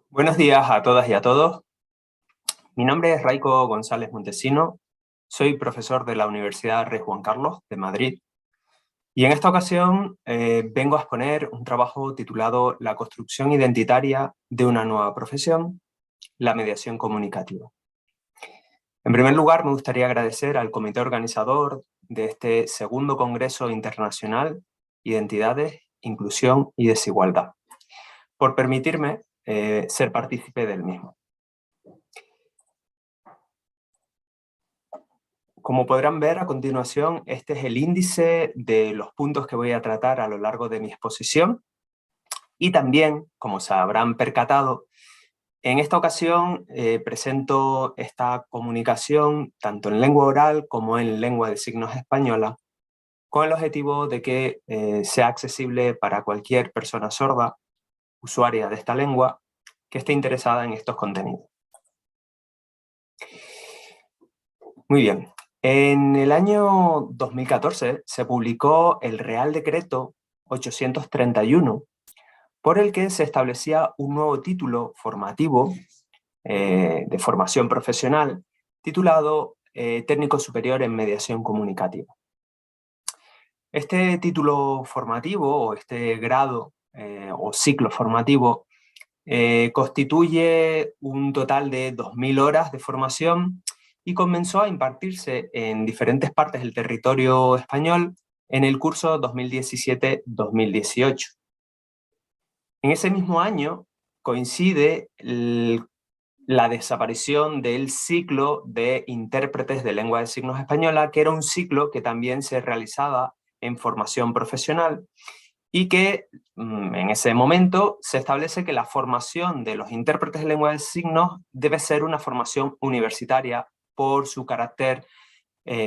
Buenos días a todas y a todos. Mi nombre es Raico González Montesino, soy profesor de la Universidad Rey Juan Carlos de Madrid y en esta ocasión vengo a exponer un trabajo titulado La construcción identitaria de una nueva profesión, la mediación comunicativa. En primer lugar, me gustaría agradecer al comité organizador de este segundo Congreso Internacional Identidades, Inclusión y Desigualdad, por permitirme ser partícipe del mismo. Como podrán ver a continuación, este es el índice de los puntos que voy a tratar a lo largo de mi exposición y también, como se habrán percatado, en esta ocasión presento esta comunicación tanto en lengua oral como en lengua de signos española con el objetivo de que sea accesible para cualquier persona sorda, usuaria de esta lengua, que esté interesada en estos contenidos. Muy bien. En el año 2014 se publicó el Real Decreto 831, por el que se establecía un nuevo título formativo de formación profesional titulado Técnico Superior en Mediación Comunicativa. Este título formativo o este grado o ciclo formativo constituye un total de 2.000 horas de formación y comenzó a impartirse en diferentes partes del territorio español en el curso 2017-2018. En ese mismo año coincide la desaparición del ciclo de intérpretes de lengua de signos española, que era un ciclo que también se realizaba en formación profesional y que en ese momento se establece que la formación de los intérpretes de lengua de signos debe ser una formación universitaria por su carácter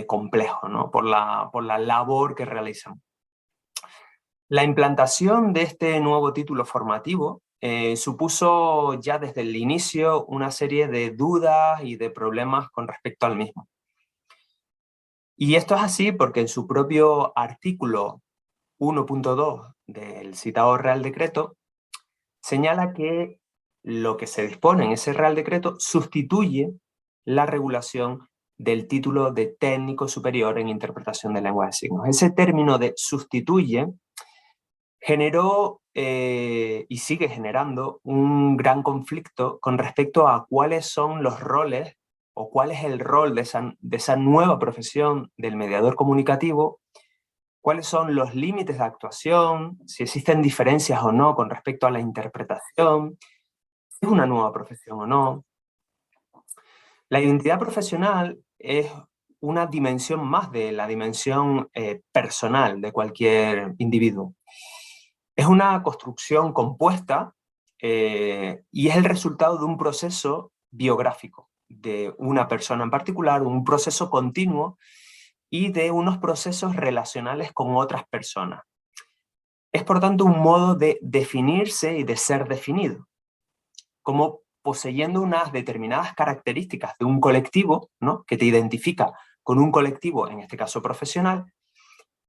complejo, ¿no? por la labor que realizan. La implantación de este nuevo título formativo supuso ya desde el inicio una serie de dudas y de problemas con respecto al mismo. Y esto es así porque en su propio artículo 1.2 del citado Real Decreto señala que lo que se dispone en ese Real Decreto sustituye la regulación del título de técnico superior en interpretación de lengua de signos. Ese término de sustituye generó y sigue generando un gran conflicto con respecto a cuáles son los roles o cuál es el rol de esa nueva profesión del mediador comunicativo, cuáles son los límites de actuación, si existen diferencias o no con respecto a la interpretación, si es una nueva profesión o no. La identidad profesional es una dimensión más de la dimensión personal de cualquier individuo. Es una construcción compuesta y es el resultado de un proceso biográfico de una persona en particular, un proceso continuo y de unos procesos relacionales con otras personas. Es por tanto un modo de definirse y de ser definido, como poseyendo unas determinadas características de un colectivo, ¿no? que te identifica con un colectivo, en este caso profesional,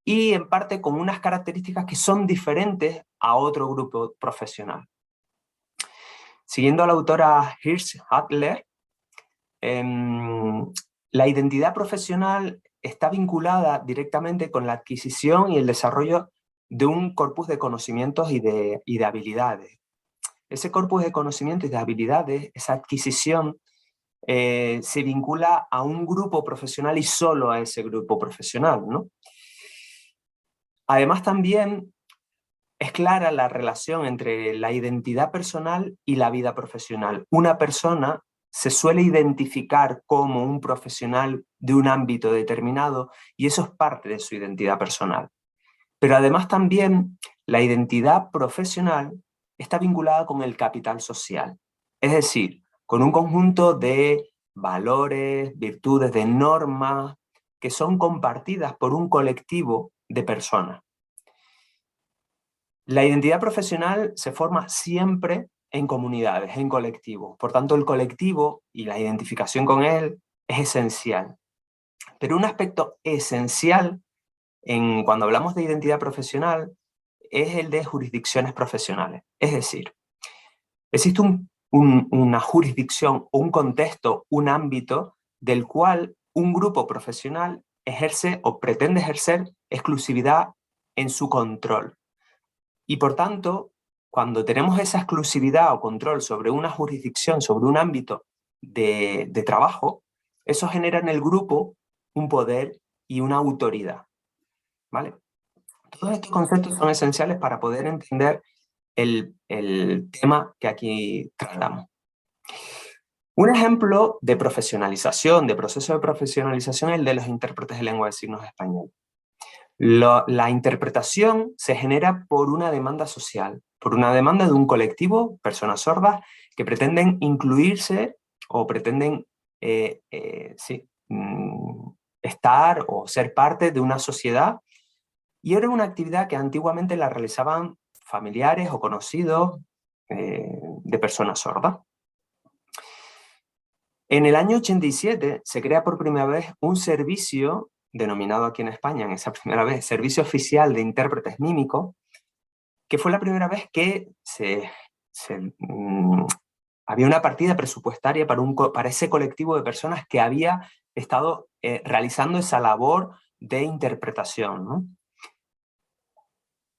y en parte con unas características que son diferentes a otro grupo profesional. Siguiendo a la autora Hirsch-Adler, la identidad profesional está vinculada directamente con la adquisición y el desarrollo de un corpus de conocimientos y de habilidades. Ese corpus de conocimientos y de habilidades, esa adquisición, se vincula a un grupo profesional y solo a ese grupo profesional, ¿no? Además, también es clara la relación entre la identidad personal y la vida profesional. Una persona se suele identificar como un profesional de un ámbito determinado y eso es parte de su identidad personal. Pero además también la identidad profesional está vinculada con el capital social, es decir, con un conjunto de valores, virtudes, de normas que son compartidas por un colectivo de personas. La identidad profesional se forma siempre en comunidades, en colectivos. Por tanto, el colectivo y la identificación con él es esencial. Pero un aspecto esencial cuando hablamos de identidad profesional es el de jurisdicciones profesionales. Es decir, existe un una jurisdicción o un contexto, un ámbito del cual un grupo profesional ejerce o pretende ejercer exclusividad en su control. Y por tanto, cuando tenemos esa exclusividad o control sobre una jurisdicción, sobre un ámbito de trabajo, eso genera en el grupo un poder y una autoridad, ¿vale? Todos estos conceptos son esenciales para poder entender el tema que aquí tratamos. Un ejemplo de profesionalización, de proceso de profesionalización, es el de los intérpretes de lengua de signos español. La interpretación se genera por una demanda social, por una demanda de un colectivo, personas sordas, que pretenden incluirse o pretenden estar o ser parte de una sociedad, y era una actividad que antiguamente la realizaban familiares o conocidos de personas sordas. En el año 87 se crea por primera vez un servicio, denominado aquí en España en esa primera vez, Servicio Oficial de Intérpretes Mímicos, que fue la primera vez que había una partida presupuestaria para ese colectivo de personas que había estado realizando esa labor de interpretación, ¿no?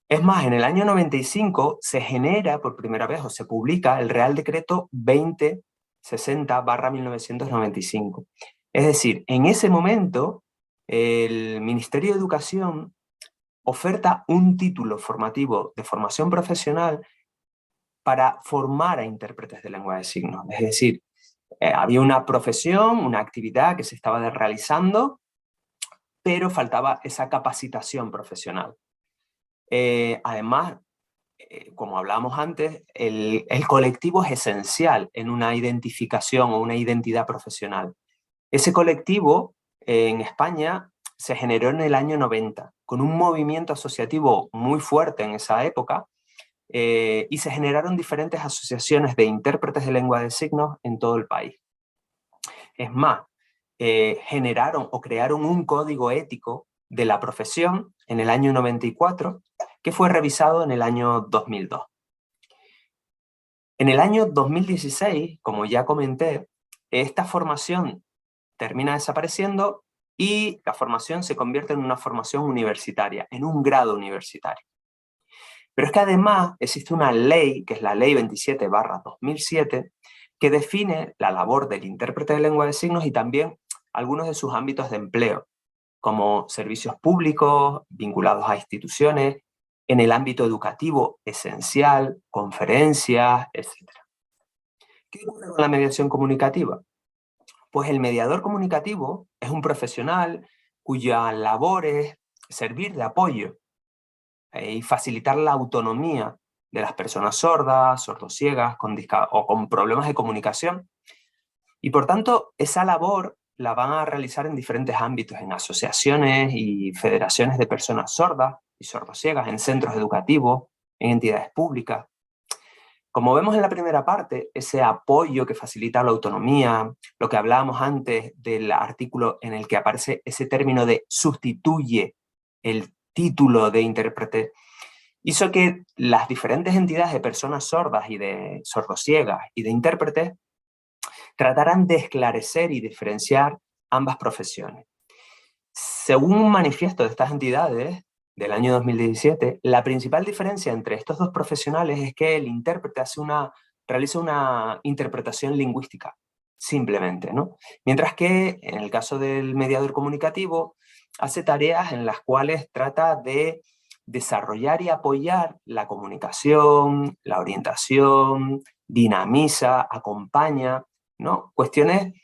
Es más, en el año 95 se genera por primera vez o se publica el Real Decreto 2060/1995. Es decir, en ese momento el Ministerio de Educación oferta un título formativo de formación profesional para formar a intérpretes de lengua de signos. Es decir, había una profesión, una actividad que se estaba realizando, pero faltaba esa capacitación profesional. Además, como hablábamos antes, el colectivo es esencial en una identificación o una identidad profesional. Ese colectivo en España se generó en el año 90, con un movimiento asociativo muy fuerte en esa época, y se generaron diferentes asociaciones de intérpretes de lengua de signos en todo el país. Es más, generaron o crearon un código ético de la profesión en el año 94, que fue revisado en el año 2002. En el año 2016, como ya comenté, esta formación termina desapareciendo y la formación se convierte en una formación universitaria, en un grado universitario. Pero es que además existe una ley, que es la Ley 27/2007, que define la labor del intérprete de lengua de signos y también algunos de sus ámbitos de empleo, como servicios públicos vinculados a instituciones, en el ámbito educativo esencial, conferencias, etc. ¿Qué ocurre con la mediación comunicativa? Pues el mediador comunicativo es un profesional cuya labor es servir de apoyo y facilitar la autonomía de las personas sordas, sordociegas o con problemas de comunicación. Y por tanto, esa labor la van a realizar en diferentes ámbitos, en asociaciones y federaciones de personas sordas y sordociegas, en centros educativos, en entidades públicas. Como vemos en la primera parte, ese apoyo que facilita la autonomía, lo que hablábamos antes del artículo en el que aparece ese término de sustituye el título de intérprete, hizo que las diferentes entidades de personas sordas y de sordociegas y de intérpretes trataran de esclarecer y diferenciar ambas profesiones. Según un manifiesto de estas entidades del año 2017, la principal diferencia entre estos dos profesionales es que el intérprete realiza una interpretación lingüística, simplemente, ¿no? Mientras que en el caso del mediador comunicativo hace tareas en las cuales trata de desarrollar y apoyar la comunicación, la orientación, dinamiza, acompaña, ¿no? Cuestiones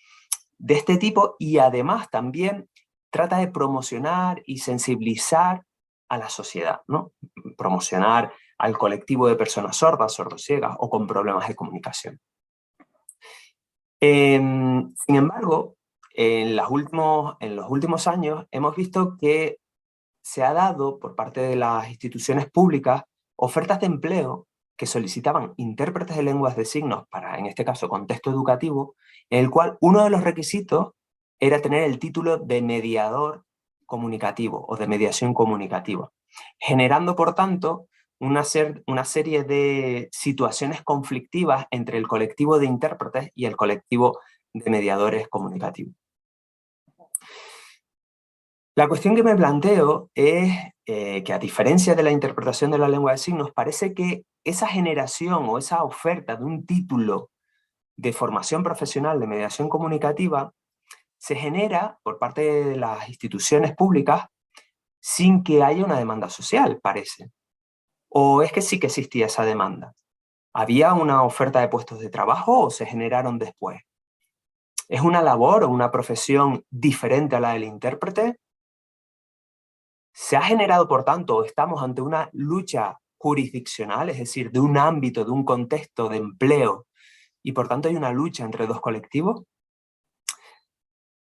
de este tipo, y además también trata de promocionar y sensibilizar a la sociedad, ¿no? Promocionar al colectivo de personas sordas, sordociegas o con problemas de comunicación. Sin embargo, en los últimos años hemos visto que se ha dado por parte de las instituciones públicas ofertas de empleo que solicitaban intérpretes de lenguas de signos para, en este caso, contexto educativo, en el cual uno de los requisitos era tener el título de mediador comunicativo o de mediación comunicativa, generando, por tanto, una serie de situaciones conflictivas entre el colectivo de intérpretes y el colectivo de mediadores comunicativos. La cuestión que me planteo es que, a diferencia de la interpretación de la lengua de signos, parece que esa generación o esa oferta de un título de formación profesional de mediación comunicativa se genera por parte de las instituciones públicas sin que haya una demanda social, parece. ¿O es que sí que existía esa demanda? ¿Había una oferta de puestos de trabajo o se generaron después? ¿Es una labor o una profesión diferente a la del intérprete? ¿Se ha generado, por tanto, estamos ante una lucha jurisdiccional, es decir, de un ámbito, de un contexto de empleo, y por tanto hay una lucha entre dos colectivos?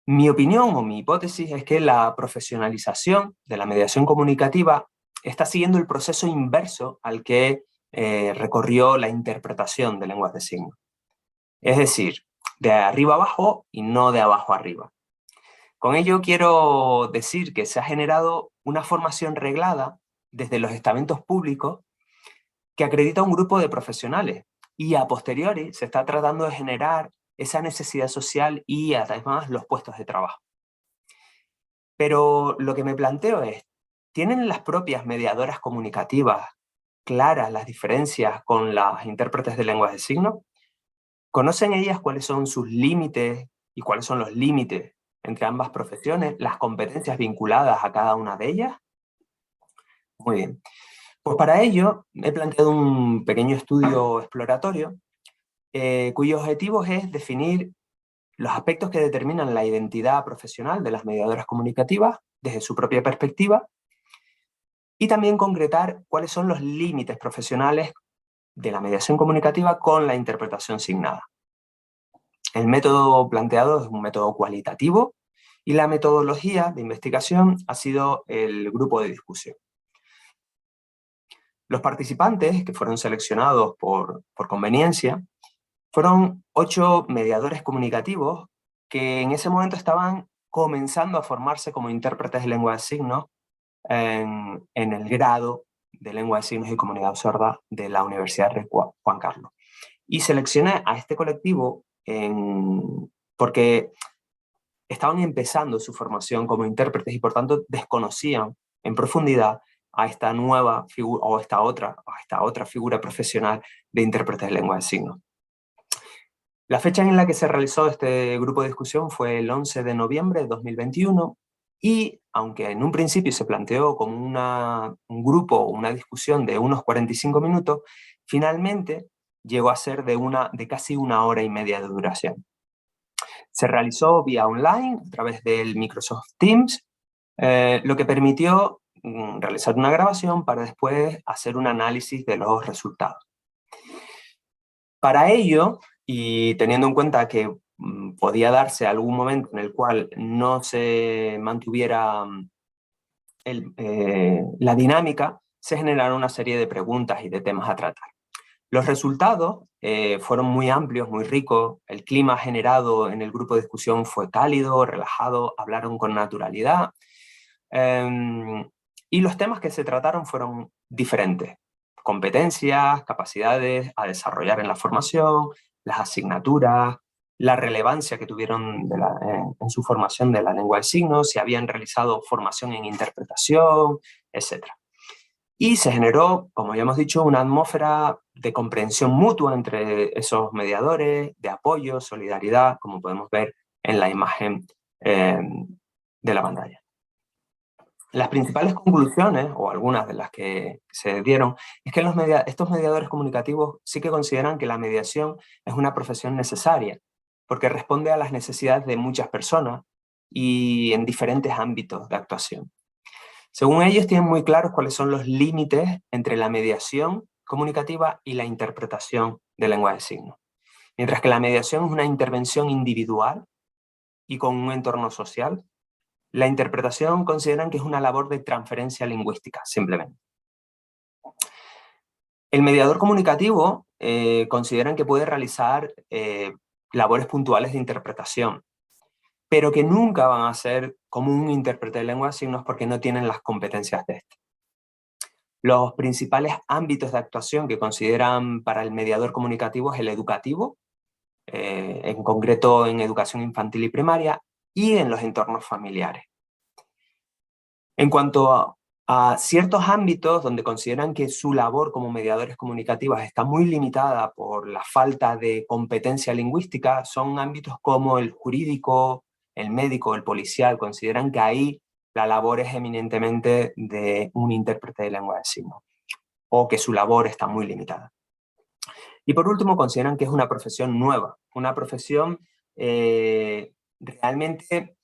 Mi opinión o mi hipótesis es que la profesionalización de la mediación comunicativa está siguiendo el proceso inverso al que recorrió la interpretación de lenguas de signos. Es decir, de arriba abajo y no de abajo arriba. Con ello quiero decir que se ha generado una formación reglada desde los estamentos públicos que acredita un grupo de profesionales, y a posteriori se está tratando de generar esa necesidad social y además los puestos de trabajo. Pero lo que me planteo es, ¿tienen las propias mediadoras comunicativas claras las diferencias con las intérpretes de lenguas de signos? ¿Conocen ellas cuáles son sus límites y cuáles son los límites entre ambas profesiones, las competencias vinculadas a cada una de ellas? Muy bien. Pues para ello he planteado un pequeño estudio exploratorio cuyo objetivo es definir los aspectos que determinan la identidad profesional de las mediadoras comunicativas desde su propia perspectiva y también concretar cuáles son los límites profesionales de la mediación comunicativa con la interpretación signada. El método planteado es un método cualitativo y la metodología de investigación ha sido el grupo de discusión. Los participantes, que fueron seleccionados por conveniencia, fueron 8 mediadores comunicativos que en ese momento estaban comenzando a formarse como intérpretes de lengua de signos en el grado de lengua de signos y comunidad sorda de la Universidad Rey Juan Carlos. Y seleccioné a este colectivo porque estaban empezando su formación como intérpretes y por tanto desconocían en profundidad a esta nueva figura o a esta otra figura profesional de intérpretes de lengua de signos. La fecha en la que se realizó este grupo de discusión fue el 11 de noviembre de 2021 y, aunque en un principio se planteó como un grupo o una discusión de unos 45 minutos, finalmente llegó a ser de casi 1 hora y media de duración. Se realizó vía online a través del Microsoft Teams, lo que permitió realizar una grabación para después hacer un análisis de los resultados. Para ello, y teniendo en cuenta que podía darse algún momento en el cual no se mantuviera la dinámica, se generaron una serie de preguntas y de temas a tratar. Los resultados fueron muy amplios, muy ricos, el clima generado en el grupo de discusión fue cálido, relajado, hablaron con naturalidad, y los temas que se trataron fueron diferentes. Competencias, capacidades a desarrollar en la formación, las asignaturas, la relevancia que tuvieron en su formación de la lengua de signos, si habían realizado formación en interpretación, etc. Y se generó, como ya hemos dicho, una atmósfera de comprensión mutua entre esos mediadores, de apoyo, solidaridad, como podemos ver en la imagen de la pantalla. Las principales conclusiones, o algunas de las que se dieron, es que estos mediadores comunicativos sí que consideran que la mediación es una profesión necesaria, porque responde a las necesidades de muchas personas y en diferentes ámbitos de actuación. Según ellos, tienen muy claros cuáles son los límites entre la mediación comunicativa y la interpretación de lengua de signos. Mientras que la mediación es una intervención individual y con un entorno social, la interpretación consideran que es una labor de transferencia lingüística, simplemente. El mediador comunicativo consideran que puede realizar labores puntuales de interpretación, pero que nunca van a ser como un intérprete de lengua de signos porque no tienen las competencias de este. Los principales ámbitos de actuación que consideran para el mediador comunicativo es el educativo, en concreto en educación infantil y primaria, y en los entornos familiares. En cuanto a ciertos ámbitos donde consideran que su labor como mediadores comunicativos está muy limitada por la falta de competencia lingüística, son ámbitos como el jurídico, el médico, el policial. Consideran que ahí la labor es eminentemente de un intérprete de lengua de signos, o que su labor está muy limitada. Y por último, consideran que es una profesión nueva, una profesión realmente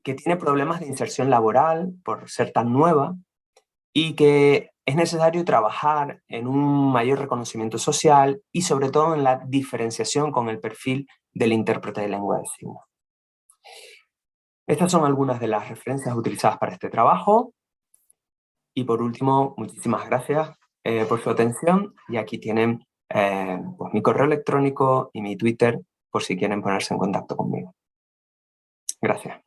que tiene problemas de inserción laboral por ser tan nueva y que es necesario trabajar en un mayor reconocimiento social y sobre todo en la diferenciación con el perfil del intérprete de lengua de signos. Estas son algunas de las referencias utilizadas para este trabajo. Y por último, muchísimas gracias por su atención, y aquí tienen pues mi correo electrónico y mi Twitter por si quieren ponerse en contacto conmigo. Gracias.